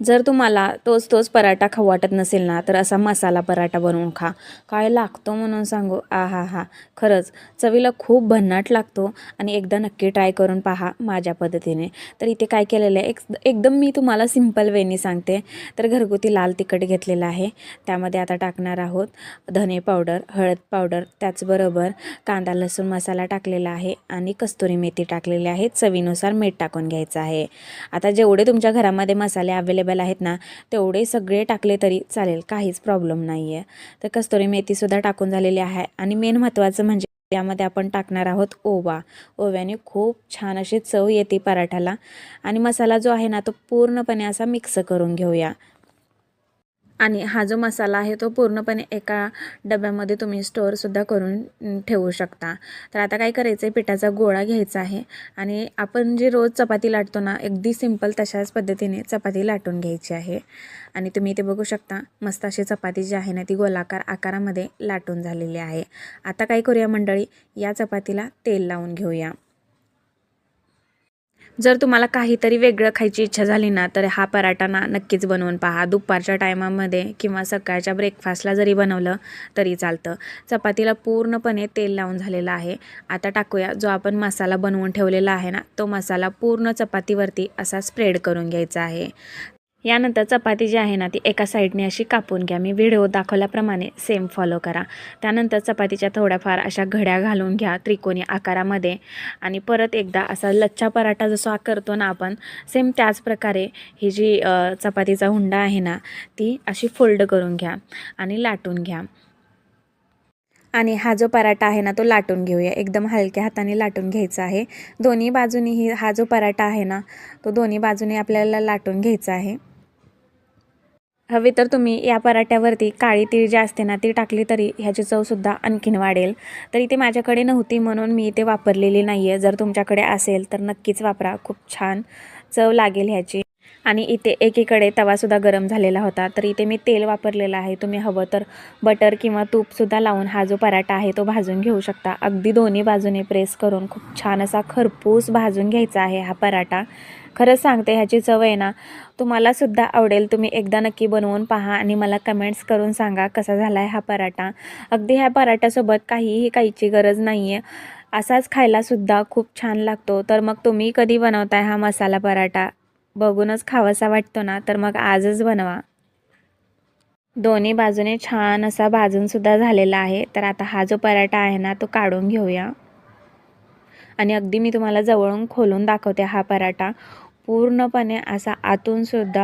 जर तुम्हाला तोच पराठा खाऊ वाटत नसेल ना, तर असा मसाला पराठा बनवून खा. काय लागतो म्हणून सांगू, आहाहा! खरंच चवीला खूप भन्नाट लागतो आणि एकदा नक्की ट्राय करून पहा माझ्या पद्धतीने. तर इथे काय केलेलं आहे, एकदम मी तुम्हाला सिंपल वेनी सांगते. तर घरगुती लाल तिखट घेतलेलं आहे. त्यामध्ये आता टाकणार आहोत धने पावडर, हळद पावडर, त्याचबरोबर कांदा लसूण मसाला टाकलेला आहे आणि कस्तुरी मेथी टाकलेली आहे. चवीनुसार मीठ टाकून घ्यायचं आहे. आता जेवढे तुमच्या घरामध्ये मसाले अवेलेबल आहेत ना, तेवढे सगळे टाकले तरी चालेल, काहीच प्रॉब्लेम नाही आहे. तर कस्तुरी मेथीसुद्धा टाकून झालेली आहे आणि मेन महत्त्वाचं म्हणजे त्यामध्ये आपण टाकणार आहोत ओवा. ओव्याने खूप छान अशी चव येते पराठ्याला आणि मसाला जो आहे ना, तो पूर्णपणे असा मिक्स करून घेऊया. आणि हा जो मसाला आहे तो पूर्णपणे एका डब्यामध्ये तुम्ही स्टोअरसुद्धा करून ठेवू शकता. तर आता काय करायचं आहे, पिठाचा गोळा घ्यायचा आहे आणि आपण जे रोज चपाती लाटतो ना, अगदी सिंपल तशाच पद्धतीने चपाती लाटून घ्यायची आहे. आणि तुम्ही इथे बघू शकता, मस्त अशी चपाती जी आहे ना, ती गोलाकार आकारामध्ये लाटून झालेली आहे. आता काय करूया मंडळी, या चपातीला तेल लावून घेऊया. जर तुम्हाला काहीतरी वेगळं खायची इच्छा झाली ना, तर हा पराठा ना नक्कीच बनवून पहा. दुपारच्या टायमामध्ये किंवा सकाळच्या ब्रेकफास्टला जरी बनवलं तरी चालतं. चपातीला पूर्णपणे तेल लावून झालेलं आहे. आता टाकूया जो आपण मसाला बनवून ठेवलेला आहे ना, तो मसाला पूर्ण चपातीवरती असा स्प्रेड करून घ्यायचा आहे. यानंतर चपाती जी आहे ना, ती एका साईडने अशी कापून घ्या. मी व्हिडिओ दाखवल्याप्रमाणे सेम फॉलो करा. त्यानंतर चपातीच्या थोड्याफार अशा घड्या घालून घ्या त्रिकोणी आकारामध्ये आणि परत एकदा असा लच्छा पराठा जसा करतो ना आपण, सेम त्याच प्रकारे ही जी चपातीचा हुंडा आहे ना, ती अशी फोल्ड करून घ्या आणि लाटून घ्या. आणि हा जो पराठा आहे ना, तो लाटून घेऊया. एकदम हलक्या हाताने लाटून घ्यायचा आहे. दोन्ही बाजूनी हा जो पराठा आहे ना, तो दोन्ही बाजूने आपल्याला लाटून घ्यायचा आहे. हवी तर तुम्ही या पराठ्यावरती काळी तीळ जी असते ना, ती टाकली तरी ह्याची चवसुद्धा आणखीन वाढेल. तर इथे माझ्याकडे नव्हती म्हणून मी इथे वापरलेली नाही आहे. जर तुमच्याकडे असेल तर नक्कीच वापरा. खूप छान चव लागेल ह्याची. आणि इथे एकीकडे तवासुद्धा गरम झालेला होता. तर इथे मी तेल वापरलेलं आहे. तुम्ही हवं तर बटर किंवा तूपसुद्धा लावून हा जो पराठा आहे तो भाजून घेऊ शकता. अगदी दोन्ही बाजूने प्रेस करून खूप छान असा खरपूस भाजून घ्यायचा आहे हा पराठा. खरंच सांगते, ह्याची चव आहे ना, तुम्हालासुद्धा आवडेल. तुम्ही एकदा नक्की बनवून पहा आणि मला कमेंट्स करून सांगा कसा झाला आहे हा पराठा. अगदी ह्या पराठ्यासोबत काहीही खायची गरज नाही आहे. असाच खायलासुद्धा खूप छान लागतो. तर मग तुम्ही कधी बनवताय हा मसाला पराठा? बघूनच खावासा वाटतो ना, तर मग आजच बनवा. दोन्ही बाजूने छान असा भाजूनसुद्धा झालेला आहे. तर आता हा जो पराठा आहे ना, तो काढून घेऊया. आणि अगदी मी तुम्हाला जवळून खोलून दाखवते हा पराठा. पूर्णपणे असा आतून सुद्धा